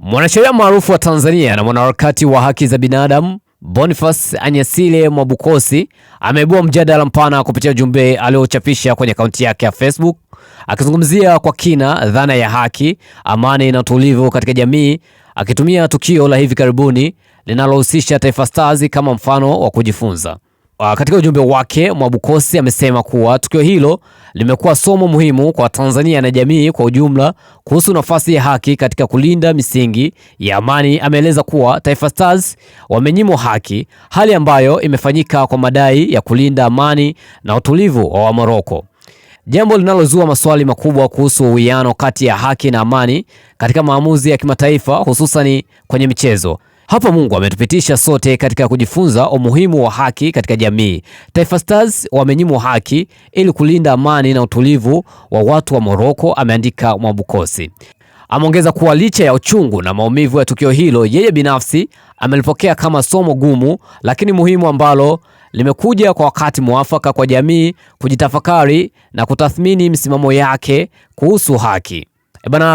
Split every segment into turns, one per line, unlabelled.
Mwanasheria maarufu wa Tanzania na mwanaharakati wa haki za binadamu Boniface Anyasile Mwabukusi ameibua mjadala mpana kupitia ujumbe aliochapisha kwenye akaunti yake ya Facebook, akizungumzia kwa kina dhana ya haki, amani na utulivu katika jamii, akitumia tukio la hivi karibuni linalohusisha Taifa Stars kama mfano wa kujifunza. Katika ujumbe wake, Mwabukusi amesema kuwa tukio hilo limekuwa somo muhimu kwa Tanzania na jamii kwa ujumla kuhusu nafasi ya haki katika kulinda misingi ya amani. Ameeleza kuwa Taifa Stars wamenyimwa haki, hali ambayo imefanyika kwa madai ya kulinda amani na utulivu wa Morocco, jambo linalozua maswali makubwa kuhusu uwiano kati ya haki na amani katika maamuzi ya kimataifa, hususani kwenye michezo. Hapa Mungu ametupitisha sote katika kujifunza umuhimu wa haki katika jamii. Taifa Stars wamenyimwa haki ili kulinda amani na utulivu wa watu wa Morocco, ameandika Mwabukusi. Ameongeza kuwa licha ya uchungu na maumivu ya tukio hilo, yeye binafsi amelipokea kama somo gumu lakini muhimu ambalo limekuja kwa wakati mwafaka kwa jamii kujitafakari na kutathmini msimamo yake kuhusu haki.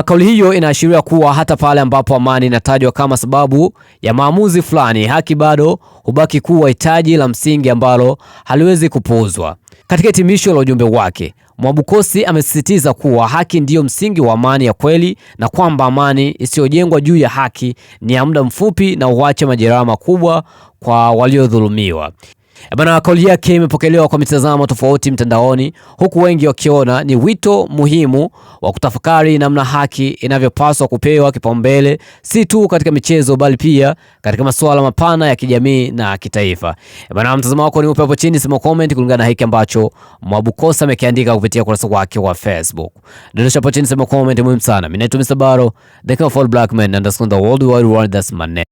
Kauli hiyo inaashiria kuwa hata pale ambapo amani inatajwa kama sababu ya maamuzi fulani, haki bado hubaki kuwa hitaji la msingi ambalo haliwezi kupuuzwa. Katika hitimisho la ujumbe wake, Mwabukusi amesisitiza kuwa haki ndiyo msingi wa amani ya kweli na kwamba amani isiyojengwa juu ya haki ni ya muda mfupi na huacha majeraha makubwa kwa waliodhulumiwa. Kauli yake imepokelewa kwa mitazamo tofauti mtandaoni, huku wengi wakiona ni wito muhimu wa kutafakari namna haki inavyopaswa kupewa kipaumbele, si tu katika michezo bali pia katika masuala mapana ya kijamii na kitaifa. Mtazamo wako ni upe hapo chini, sema comment kulingana na hiki ambacho Mwabukusi amekiandika kupitia ukurasa wake wa Facebook. Dondosha hapo chini, sema comment muhimu sana. Mimi naitwa Mr. Baro, the King of all black men, and the world wide world, that's my name.